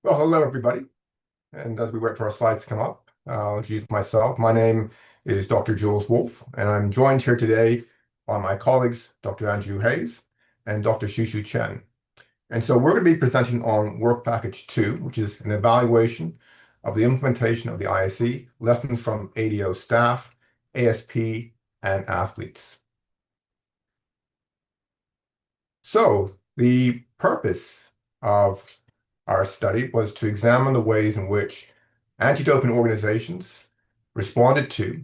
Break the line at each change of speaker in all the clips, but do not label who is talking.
Well, hello, everybody. And as we wait for our slides to come up, I'll introduce myself. My name is Dr. Jules Woolf, and I'm joined here today by my colleagues, Dr. Andrew Hayes and Dr. Shushu Chen. And so we're going to be presenting on Work Package 2, which is an evaluation of the implementation of the ISE, lessons from ADO staff, ASP, and athletes. So the purpose of our study was to examine the ways in which anti-doping organizations responded to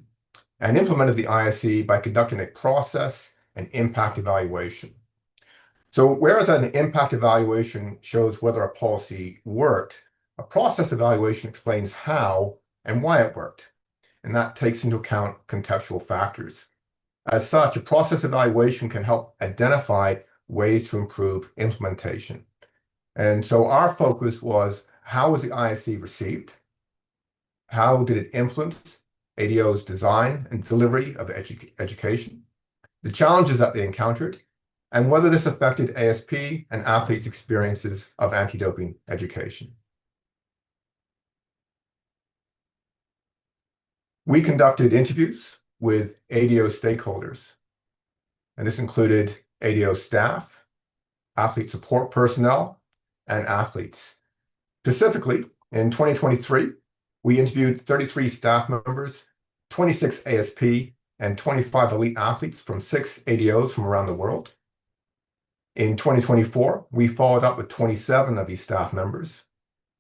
and implemented the ISE by conducting a process and impact evaluation. So whereas an impact evaluation shows whether a policy worked, a process evaluation explains how and why it worked, and that takes into account contextual factors. As such, a process evaluation can help identify ways to improve implementation. And so our focus was, how was the ISE received? How did it influence ADO's design and delivery of education? The challenges that they encountered, and whether this affected ASP and athletes' experiences of anti-doping education. We conducted interviews with ADO stakeholders, and this included ADO staff, athlete support personnel, and athletes. Specifically, in 2023, we interviewed 33 staff members, 26 ASP, and 25 elite athletes from 6 ADOs from around the world. In 2024, we followed up with 27 of these staff members.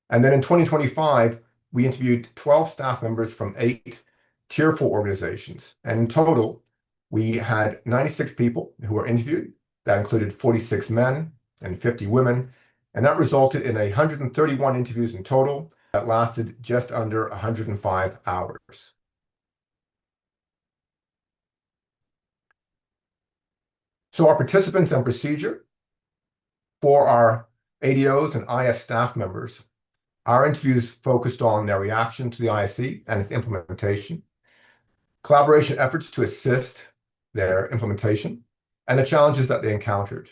And then in 2025, we interviewed 12 staff members from 8 Tier 4 organizations. And in total, we had 96 people who were interviewed. That included 46 men and 50 women. And that resulted in 131 interviews in total that lasted just under 105 hours. So our participants and procedure for our ADOs and IF staff members, our interviews focused on their reaction to the ISE and its implementation, collaboration efforts to assist their implementation, and the challenges that they encountered.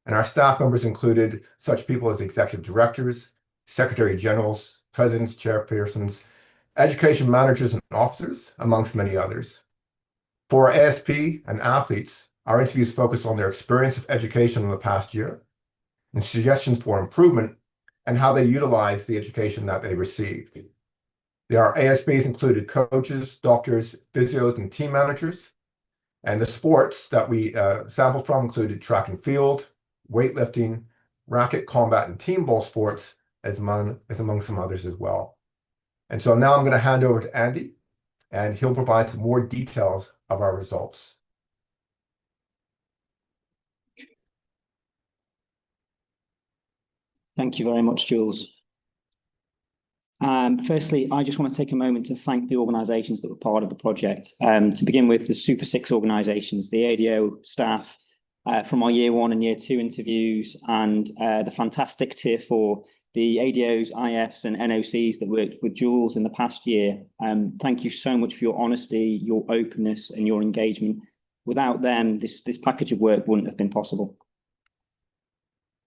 And our staff members included such people as executive directors, secretary generals, presidents, chairpersons, education managers and officers, amongst many others. For ASP and athletes, our interviews focused on their experience of education in the past year, and suggestions for improvement, and how they utilized the education that they received. Our ASPs included coaches, doctors, physios, and team managers. And the sports that we sampled from included track and field, weightlifting, racket, combat, and team ball sports, as among some others as well. And so now I'm going to hand over to Andy, and he'll provide some more details of our results.
Thank you very much, Jules. Firstly, I just want to take a moment to thank the organisations that were part of the project. To begin with, the Super 6 organisations, the ADO staff from our Year 1 and Year 2 interviews, and the fantastic Tier 4, the ADOs, IFs and NOCs that worked with Jules in the past year. Thank you so much for your honesty, your openness and your engagement. Without them, this package of work wouldn't have been possible.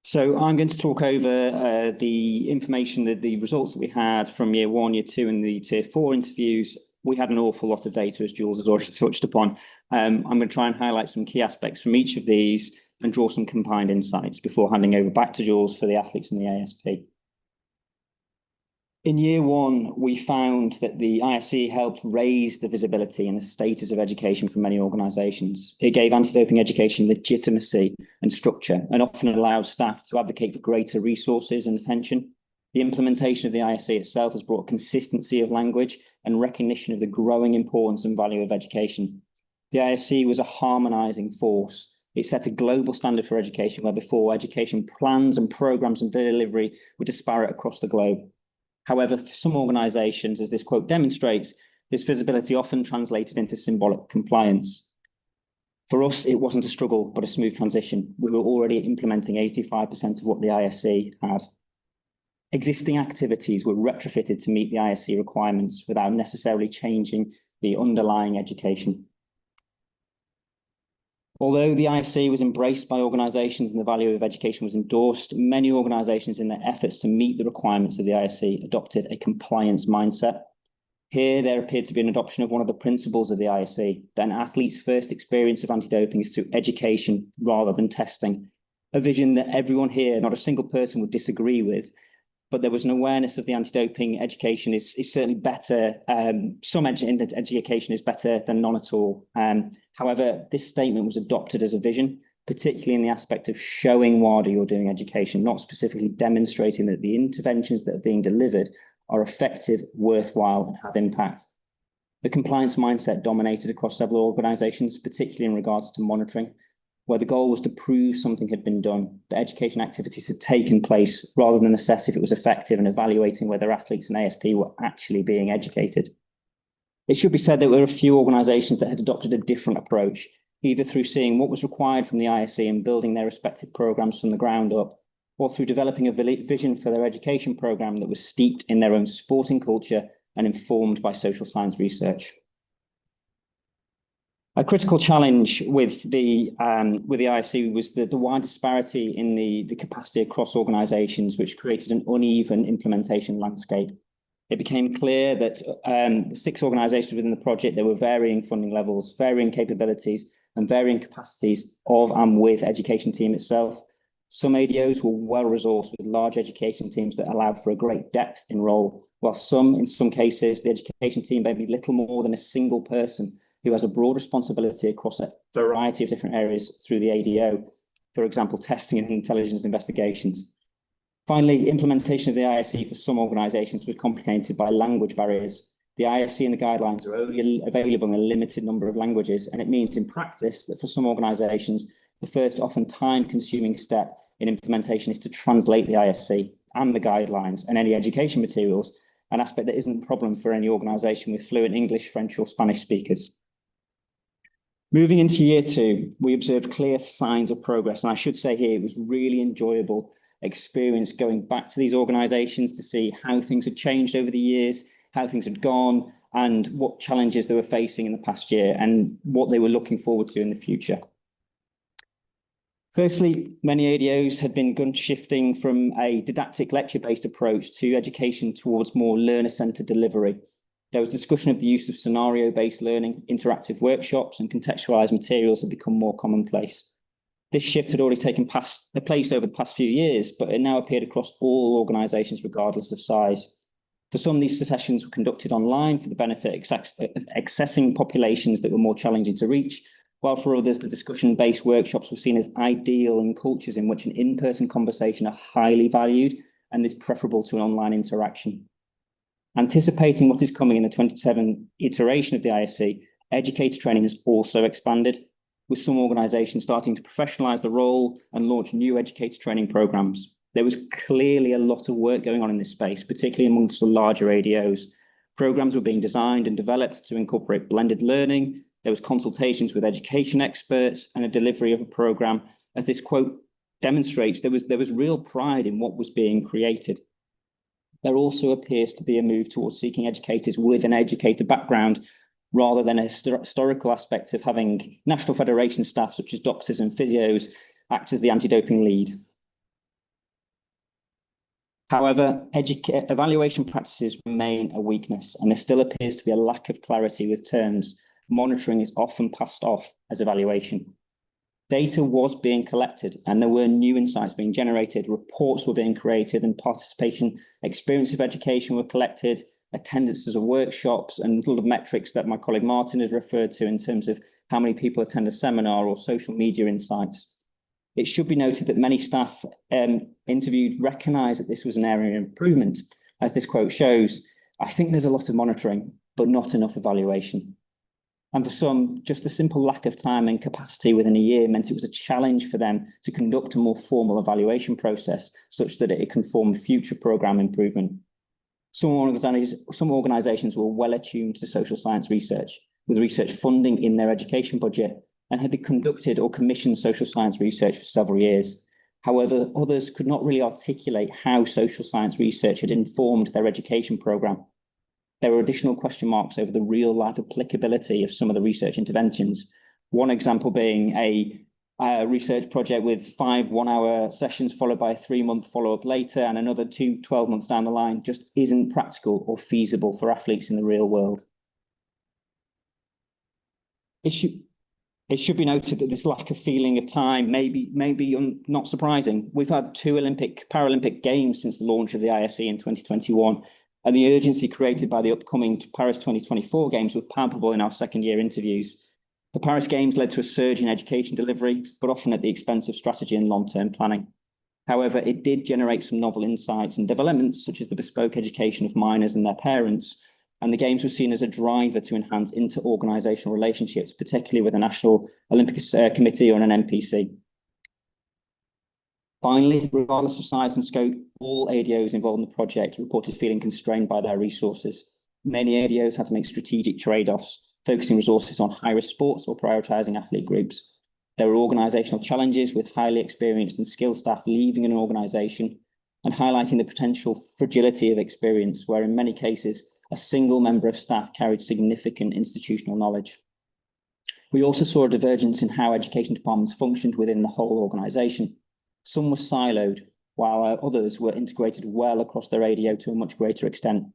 So I'm going to talk over the information, the results that we had from Year 1, Year 2 and the Tier 4 interviews. We had an awful lot of data, as Jules has already touched upon. I'm going to try and highlight some key aspects from each of these and draw some combined insights before handing over back to Jules for the athletes and the ASP. In Year 1, we found that the ISE helped raise the visibility and the status of education for many organisations. It gave anti-doping education legitimacy and structure, and often allowed staff to advocate for greater resources and attention. The implementation of the ISE itself has brought consistency of language and recognition of the growing importance and value of education. The ISE was a harmonising force. It set a global standard for education, where before education plans and programmes and delivery were disparate across the globe. However, for some organisations, as this quote demonstrates, this visibility often translated into symbolic compliance. For us, it wasn't a struggle, but a smooth transition. We were already implementing 85% of what the ISE had. Existing activities were retrofitted to meet the ISE requirements without necessarily changing the underlying education. Although the ISC was embraced by organisations and the value of education was endorsed, many organisations, in their efforts to meet the requirements of the ISC, adopted a compliance mindset. Here, there appeared to be an adoption of one of the principles of the ISC, that an athlete's first experience of anti-doping is through education rather than testing, a vision that everyone here, not a single person, would disagree with. But there was an awareness of the anti-doping education is certainly better. Some education is better than none at all. However, this statement was adopted as a vision, particularly in the aspect of showing why you're doing education, not specifically demonstrating that the interventions that are being delivered are effective, worthwhile, and have impact. The compliance mindset dominated across several organisations, particularly in regards to monitoring, where the goal was to prove something had been done, that education activities had taken place, rather than assess if it was effective and evaluating whether athletes and ASP were actually being educated. It should be said that there were a few organisations that had adopted a different approach, either through seeing what was required from the ISC and building their respective programmes from the ground up, or through developing a vision for their education programme that was steeped in their own sporting culture and informed by social science research. A critical challenge with the ISC was the wide disparity in the capacity across organisations, which created an uneven implementation landscape. It became clear that 6 organisations within the project, there were varying funding levels, varying capabilities, and varying capacities of and with education team itself. Some ADOs were well-resourced with large education teams that allowed for a great depth in role, while in some cases, the education team may be little more than a single person who has a broad responsibility across a variety of different areas through the ADO, for example, testing and intelligence investigations. Finally, implementation of the ISC for some organisations was complicated by language barriers. The ISC and the guidelines are only available in a limited number of languages, and it means in practice that for some organisations, the first, often time-consuming step in implementation is to translate the ISC and the guidelines and any education materials, an aspect that isn't a problem for any organisation with fluent English, French or Spanish speakers. Moving into year 2, we observed clear signs of progress, and I should say here it was really enjoyable experience going back to these organisations to see how things had changed over the years, how things had gone, and what challenges they were facing in the past year and what they were looking forward to in the future. Firstly, many ADOs had begun shifting from a didactic lecture-based approach to education towards more learner-centred delivery. There was discussion of the use of scenario-based learning, interactive workshops, and contextualised materials had become more commonplace. This shift had already taken place over the past few years, but it now appeared across all organisations, regardless of size. For some, these sessions were conducted online for the benefit of accessing populations that were more challenging to reach, while for others, the discussion-based workshops were seen as ideal in cultures in which an in-person conversation are highly valued and is preferable to an online interaction. Anticipating what is coming in the 27th iteration of the ISC, educator training has also expanded, with some organisations starting to professionalise the role and launch new educator training programmes. There was clearly a lot of work going on in this space, particularly amongst the larger ADOs. Programmes were being designed and developed to incorporate blended learning. There was consultations with education experts and a delivery of a programme. As this quote demonstrates, there was real pride in what was being created. There also appears to be a move towards seeking educators with an educator background rather than a historical aspect of having national federation staff such as doctors and physios act as the anti-doping lead. However, evaluation practices remain a weakness, and there still appears to be a lack of clarity with terms. Monitoring is often passed off as evaluation. Data was being collected and there were new insights being generated, reports were being created and participation, experience of education were collected, attendances of workshops and little metrics that my colleague Martin has referred to in terms of how many people attend a seminar or social media insights. It should be noted that many staff interviewed recognised that this was an area of improvement. As this quote shows, I think there's a lot of monitoring, but not enough evaluation. And for some, just the simple lack of time and capacity within a year meant it was a challenge for them to conduct a more formal evaluation process such that it can form future programme improvement. Some organisations were well attuned to social science research, with research funding in their education budget, and had conducted or commissioned social science research for several years. However, others could not really articulate how social science research had informed their education programme. There were additional question marks over the real-life applicability of some of the research interventions, One example being a research project with 5 one-hour sessions followed by a 3-month follow-up later, and another 12 months down the line just isn't practical or feasible for athletes in the real world. It should be noted that this lack of feeling of time may be not surprising. We've had 2 Paralympic Games since the launch of the ISE in 2021, and the urgency created by the upcoming Paris 2024 Games was palpable in our second-year interviews. The Paris Games led to a surge in education delivery, but often at the expense of strategy and long-term planning. However, it did generate some novel insights and developments, such as the bespoke education of minors and their parents, and the Games were seen as a driver to enhance inter-organisational relationships, particularly with the National Olympic Committee or an NPC. Finally, regardless of size and scope, all ADOs involved in the project reported feeling constrained by their resources. Many ADOs had to make strategic trade-offs, focusing resources on high-risk sports or prioritising athlete groups. There were organisational challenges with highly experienced and skilled staff leaving an organisation and highlighting the potential fragility of experience, where in many cases, a single member of staff carried significant institutional knowledge. We also saw a divergence in how education departments functioned within the whole organisation. Some were siloed, while others were integrated well across their ADO to a much greater extent.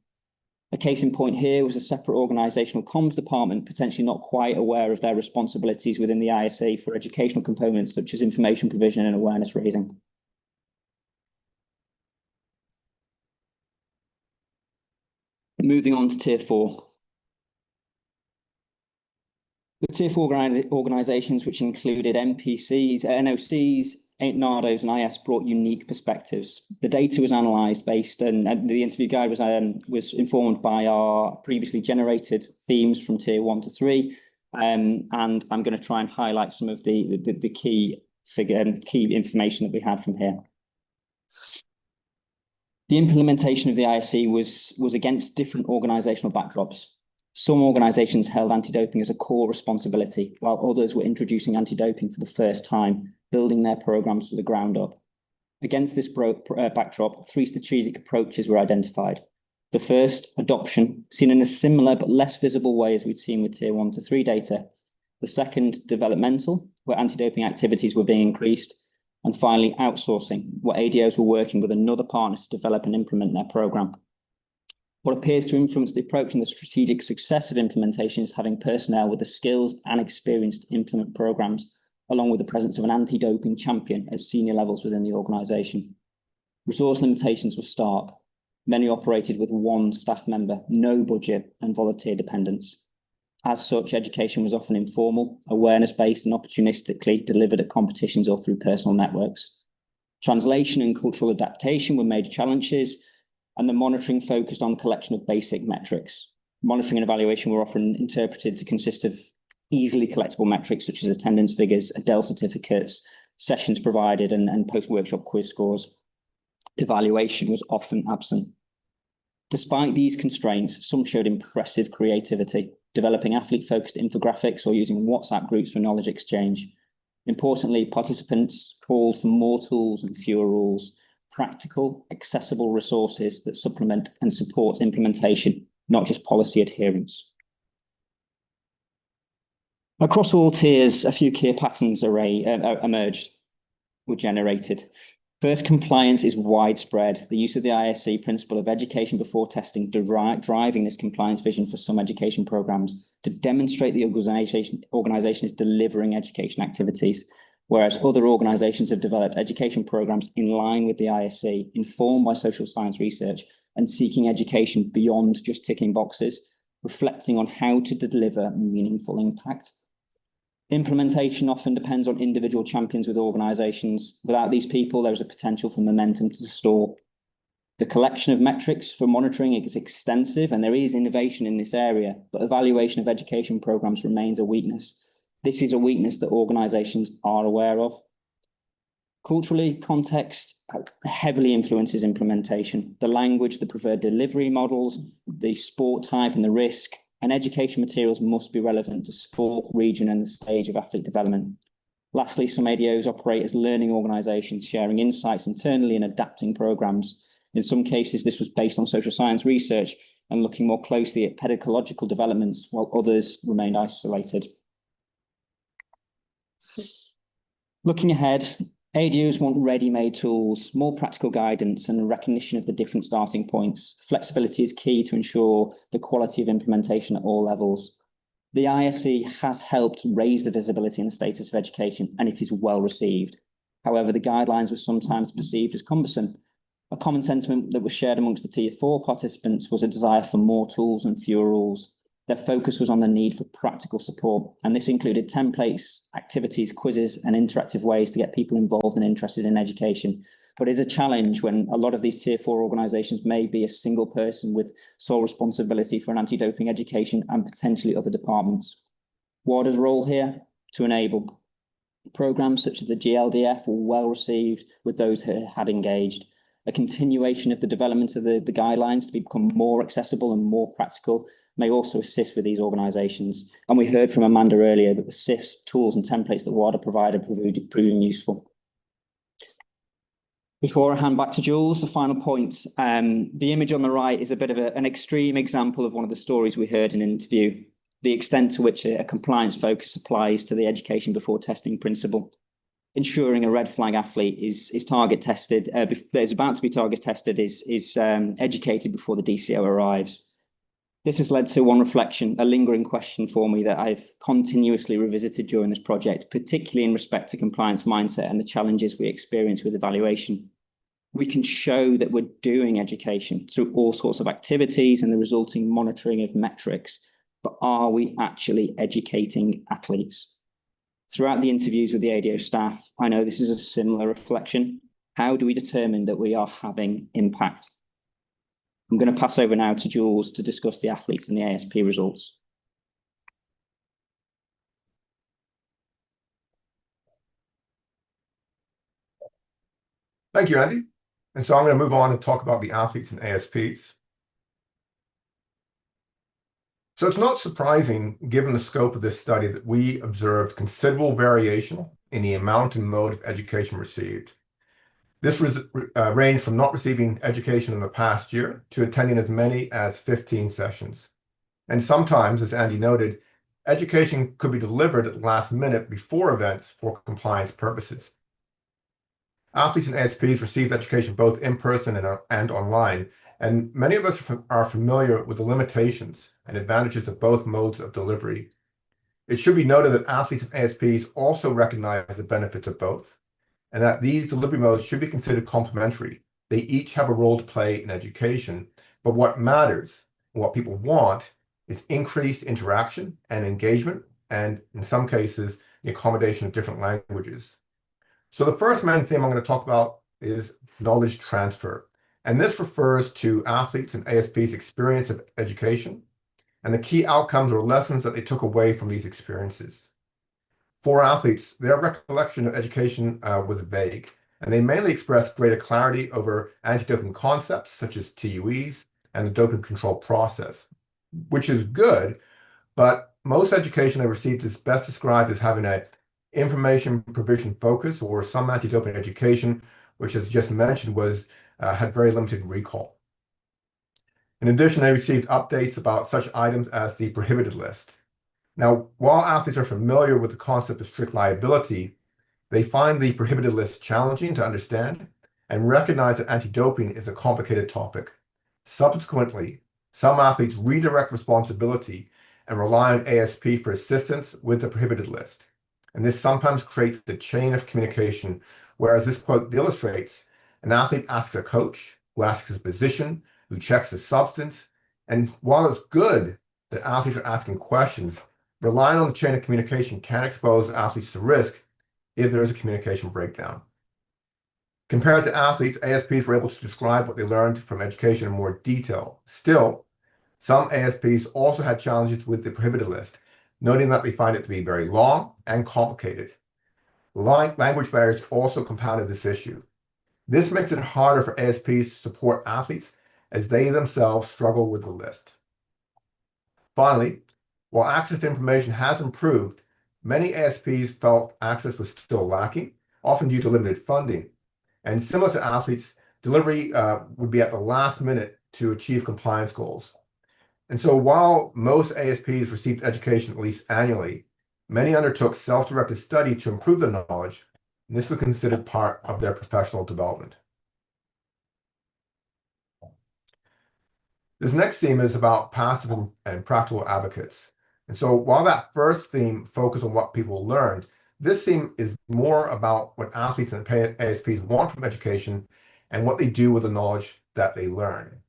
A case in point here was a separate organisational comms department, potentially not quite aware of their responsibilities within the ISE for educational components such as information provision and awareness raising. Moving on to Tier 4. The Tier 4 organisations, which included NPCs, NOCs, NARDOs and IS, brought unique perspectives. The data was analysed based, and the interview guide was informed by our previously generated themes from Tier 1 to 3, and I'm going to try and highlight some of the key information that we had from here. The implementation of the ISE was against different organisational backdrops. Some organisations held anti-doping as a core responsibility, while others were introducing anti-doping for the first time, building their programmes from the ground up. Against this backdrop, 3 strategic approaches were identified. The first, adoption, seen in a similar but less visible way as we'd seen with Tier 1 to 3 data. The second, developmental, where anti-doping activities were being increased. And finally, outsourcing, where ADOs were working with another partner to develop and implement their programme. What appears to influence the approach and the strategic success of implementation is having personnel with the skills and experience to implement programmes, along with the presence of an anti-doping champion at senior levels within the organisation. Resource limitations were stark. Many operated with 1 staff member, no budget, and volunteer dependence. As such, education was often informal, awareness-based, and opportunistically delivered at competitions or through personal networks. Translation and cultural adaptation were major challenges, and the monitoring focused on collection of basic metrics. Monitoring and evaluation were often interpreted to consist of easily collectible metrics such as attendance figures, ADEL certificates, sessions provided, and post-workshop quiz scores. Evaluation was often absent. Despite these constraints, some showed impressive creativity, developing athlete-focused infographics or using WhatsApp groups for knowledge exchange. Importantly, participants called for more tools and fewer rules, practical, accessible resources that supplement and support implementation, not just policy adherence. Across all tiers, a few key patterns were generated. First, compliance is widespread. The use of the ISE principle of education before testing driving this compliance vision for some education programs to demonstrate the organisation is delivering education activities, whereas other organisations have developed education programs in line with the ISE, informed by social science research and seeking education beyond just ticking boxes, reflecting on how to deliver meaningful impact. Implementation often depends on individual champions with organisations. Without these people, there is a potential for momentum to stall. The collection of metrics for monitoring is extensive, and there is innovation in this area, but evaluation of education programmes remains a weakness. This is a weakness that organisations are aware of. Culturally, context heavily influences implementation. The language, the preferred delivery models, the sport type and the risk, and education materials must be relevant to sport, region, and the stage of athlete development. Lastly, some ADOs operate as learning organisations, sharing insights internally and adapting programmes. In some cases, this was based on social science research and looking more closely at pedagogical developments, while others remained isolated. Looking ahead, ADOs want ready-made tools, more practical guidance, and recognition of the different starting points. Flexibility is key to ensure the quality of implementation at all levels. The ISE has helped raise the visibility and the status of education, and it is well received. However, the guidelines were sometimes perceived as cumbersome. A common sentiment that was shared amongst the Tier 4 participants was a desire for more tools and fewer rules. Their focus was on the need for practical support, and this included templates, activities, quizzes, and interactive ways to get people involved and interested in education. But it's a challenge when a lot of these Tier 4 organisations may be a single person with sole responsibility for an anti-doping education and potentially other departments. WADA's role here? To enable. Programmes such as the GLDF were well received with those who had engaged. A continuation of the development of the guidelines to become more accessible and more practical may also assist with these organisations. And we heard from Amanda earlier that the SIFs, tools and templates that WADA provided proving useful. Before I hand back to Jules, a final point. The image on the right is a bit of an extreme example of one of the stories we heard in an interview, the extent to which a compliance focus applies to the education before testing principle. Ensuring a red flag athlete is target tested, there's about to be target tested, is educated before the DCO arrives. This has led to one reflection, a lingering question for me that I've continuously revisited during this project, particularly in respect to compliance mindset and the challenges we experience with evaluation. We can show that we're doing education through all sorts of activities and the resulting monitoring of metrics, but are we actually educating athletes? Throughout the interviews with the ADO staff, I know this is a similar reflection. How do we determine that we are having impact? I'm going to pass over now to Jules to discuss the athletes and the ASP results.
Thank you, Andy. And so I'm going to move on and talk about the athletes and ASPs. So it's not surprising, given the scope of this study, that we observed considerable variation in the amount and mode of education received. This ranged from not receiving education in the past year to attending as many as 15 sessions. And sometimes, as Andy noted, education could be delivered at the last minute before events for compliance purposes. Athletes and ASPs received education both in person and online, and many of us are familiar with the limitations and advantages of both modes of delivery. It should be noted that athletes and ASPs also recognize the benefits of both, and that these delivery modes should be considered complementary. They each have a role to play in education, but what matters, and what people want, is increased interaction and engagement, and in some cases, the accommodation of different languages. So the first main theme I'm going to talk about is knowledge transfer. And this refers to athletes and ASP's experience of education and the key outcomes or lessons that they took away from these experiences. For athletes, their recollection of education was vague, and they mainly expressed greater clarity over anti-doping concepts such as TUEs and the doping control process, which is good, but most education they received is best described as having an information provision focus, or some anti-doping education, which, as just mentioned, had very limited recall. In addition, they received updates about such items as the prohibited list. Now, while athletes are familiar with the concept of strict liability, they find the prohibited list challenging to understand and recognize that anti-doping is a complicated topic. Subsequently, some athletes redirect responsibility and rely on ASP for assistance with the prohibited list. And this sometimes creates the chain of communication, whereas this quote illustrates an athlete asks a coach, who asks his position, who checks his substance. And while it's good that athletes are asking questions, relying on the chain of communication can expose athletes to risk if there is a communication breakdown. Compared to athletes, ASPs were able to describe what they learned from education in more detail. Still, some ASPs also had challenges with the prohibited list, noting that they find it to be very long and complicated. Language barriers also compounded this issue. This makes it harder for ASPs to support athletes as they themselves struggle with the list. Finally, while access to information has improved, many ASPs felt access was still lacking, often due to limited funding. And similar to athletes, delivery would be at the last minute to achieve compliance goals. And so while most ASPs received education at least annually, Many undertook self-directed study to improve their knowledge, and this was considered part of their professional development. This next theme is about passive and practical advocates. And so while that first theme focused on what people learned, this theme is more about what athletes and ASPs want from education and what they do with the knowledge that they learn.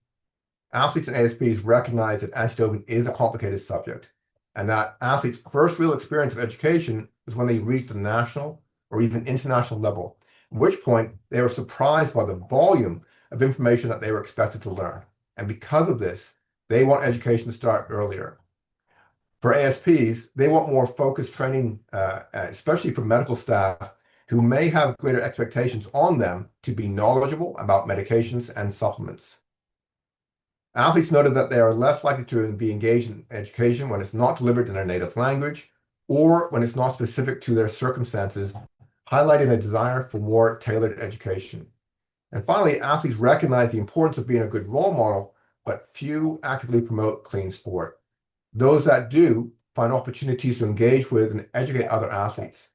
Athletes and ASPs recognize that anti-doping is a complicated subject, and that athletes' first real experience of education is when they reach the national or even international level, at which point they were surprised by the volume of information that they were expected to learn. And because of this, they want education to start earlier. For ASPs, they want more focused training, especially for medical staff who may have greater expectations on them to be knowledgeable about medications and supplements. Athletes noted that they are less likely to be engaged in education when it's not delivered in their native language or when it's not specific to their circumstances, highlighting a desire for more tailored education. And finally, athletes recognize the importance of being a good role model, but few actively promote clean sport. Those that do find opportunities to engage with and educate other athletes.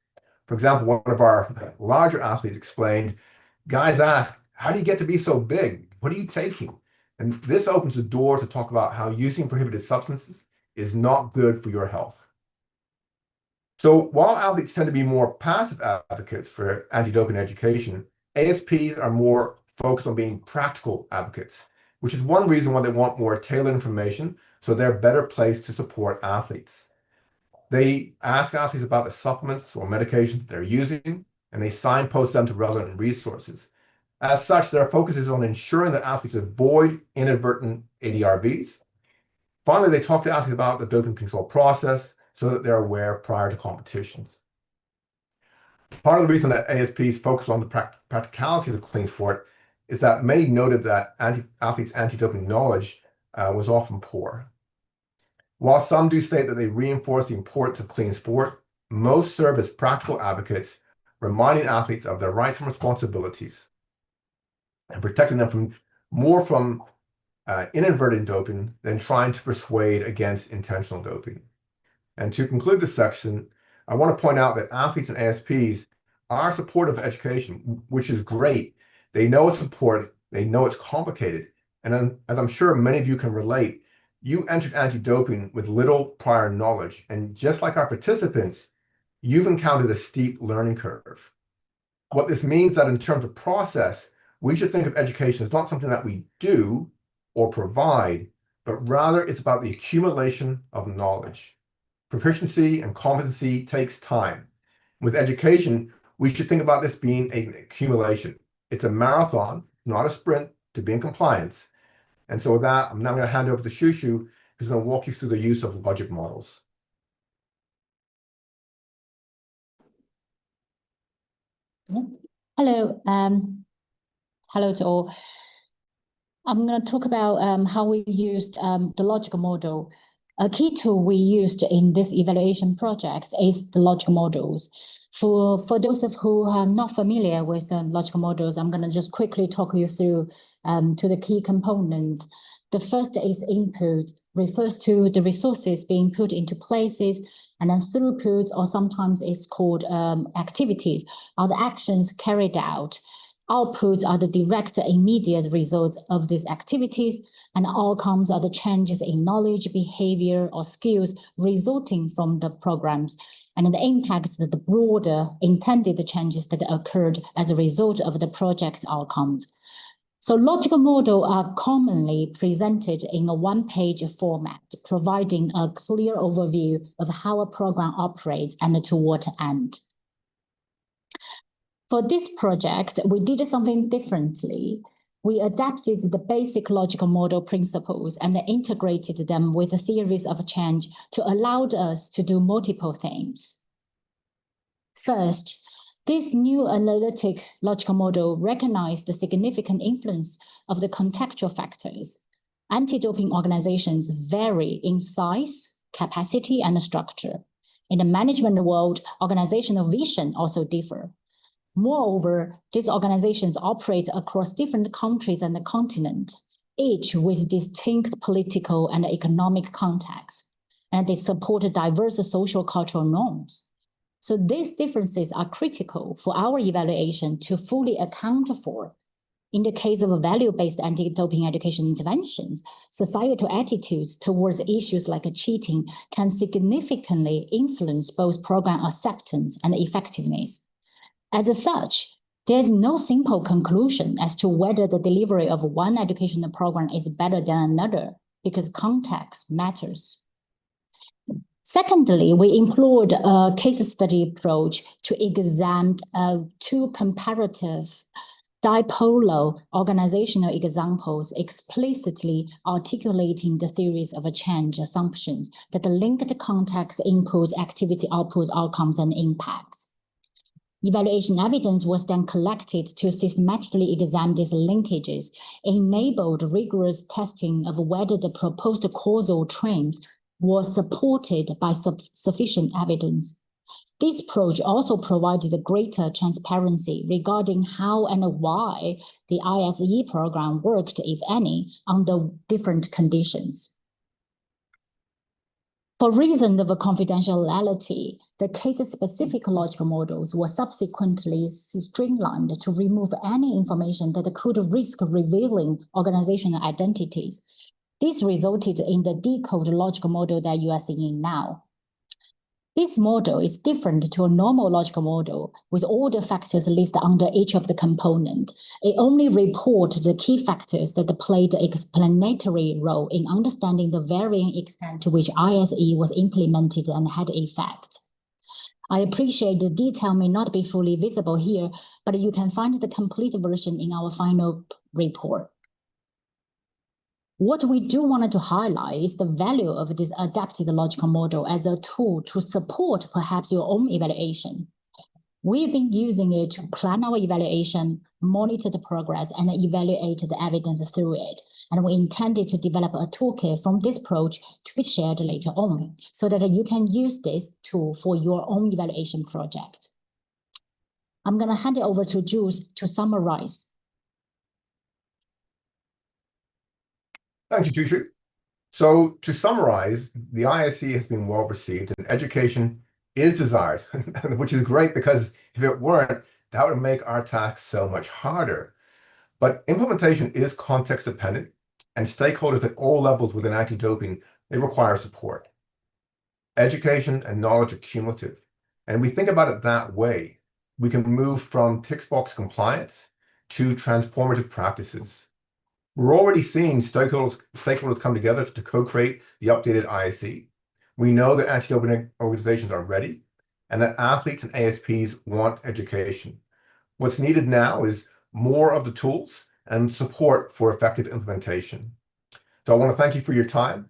For example, one of our larger athletes explained, guys ask, how do you get to be so big? What are you taking? And this opens the door to talk about how using prohibited substances is not good for your health. So while athletes tend to be more passive advocates for anti-doping education, ASPs are more focused on being practical advocates, which is one reason why they want more tailored information so they're better placed to support athletes. They ask athletes about the supplements or medications they're using, and they signpost them to relevant resources. As such, their focus is on ensuring that athletes avoid inadvertent ADRVs. Finally, they talk to athletes about the doping control process so that they're aware prior to competitions. Part of the reason that ASPs focus on the practicalities of clean sport is that many noted that athletes' anti-doping knowledge was often poor. While some do state that they reinforce the importance of clean sport, most serve as practical advocates, reminding athletes of their rights and responsibilities and protecting them from inadvertent doping than trying to persuade against intentional doping. And to conclude this section, I want to point out that athletes and ASPs are supportive of education, which is great. They know it's important, they know it's complicated, and as I'm sure many of you can relate, you entered anti-doping with little prior knowledge, and just like our participants, you've encountered a steep learning curve. What this means that in terms of process, we should think of education as not something that we do or provide, but rather it's about the accumulation of knowledge. Proficiency and competency takes time. With education, we should think about this being an accumulation. It's a marathon, not a sprint, to be in compliance. And so with that, I'm now going to hand over to Shushu, who's going to walk you through the use of logic models.
Hello, hello to all. I'm going to talk about how we used the logical model. A key tool we used in this evaluation project is the logical models. For those of who are not familiar with logical models, I'm going to just quickly talk you through to the key components. The first is input, refers to the resources being put into places, and then throughput, or sometimes it's called activities, are the actions carried out. Outputs are the direct immediate results of these activities, and outcomes are the changes in knowledge, behavior, or skills resulting from the programs, and the impacts that the broader intended changes that occurred as a result of the project outcomes. So logical models are commonly presented in a one-page format, providing a clear overview of how a program operates and to what end. For this project, we did something differently. We adapted the basic logical model principles and integrated them with the theories of change to allow us to do multiple things. First, this new analytic logical model recognized the significant influence of the contextual factors. Anti-doping organizations vary in size, capacity, and structure. In the management world, organizational vision also differ. Moreover, these organizations operate across different countries and the continent, each with distinct political and economic context. and they support diverse social cultural norms. So these differences are critical for our evaluation to fully account for. In the case of value-based anti-doping education interventions, societal attitudes towards issues like cheating can significantly influence both program acceptance and effectiveness. As such, there is no simple conclusion as to whether the delivery of one educational program is better than another, because context matters. Secondly, we employed a case study approach to examine two comparative dipolar organizational examples explicitly articulating the theories of change assumptions that link the context, inputs, activity, outputs, outcomes, and impacts. Evaluation evidence was then collected to systematically examine these linkages, enabled rigorous testing of whether the proposed causal trends were supported by sufficient evidence. This approach also provided greater transparency regarding how and why the ISE program worked, if any, under different conditions. For reasons of confidentiality, the case-specific logical models were subsequently streamlined to remove any information that could risk revealing organizational identities. This resulted in the decoded logical model that you are seeing now. This model is different to a normal logical model with all the factors listed under each of the components. It only reports the key factors that played an explanatory role in understanding the varying extent to which ISE was implemented and had effect. I appreciate the detail may not be fully visible here, but you can find the complete version in our final report. What we do want to highlight is the value of this adapted logical model as a tool to support perhaps your own evaluation. We've been using it to plan our evaluation, monitor the progress, and evaluate the evidence through it. And we intended to develop a toolkit from this approach to be shared later on, so that you can use this tool for your own evaluation project. I'm going to hand it over to Jules to summarize.
Thank you, Shushu. So to summarize, the ISE has been well received and education is desired, which is great because if it weren't, that would make our task so much harder. But implementation is context dependent and stakeholders at all levels within anti-doping, they require support. Education and knowledge are cumulative. And we think about it that way. We can move from tick box compliance to transformative practices. We're already seeing stakeholders come together to co-create the updated ISE. We know that anti-doping organizations are ready and that athletes and ASPs want education. What's needed now is more of the tools and support for effective implementation. So I want to thank you for your time.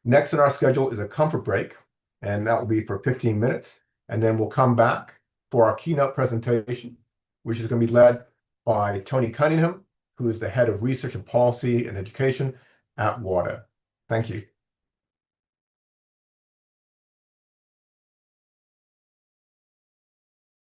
Next on our schedule is a comfort break, and that will be for 15 minutes. And then we'll come back for our keynote presentation, which is going to be led by Tony Cunningham, who is the head of research and policy and education at WADA. Thank you.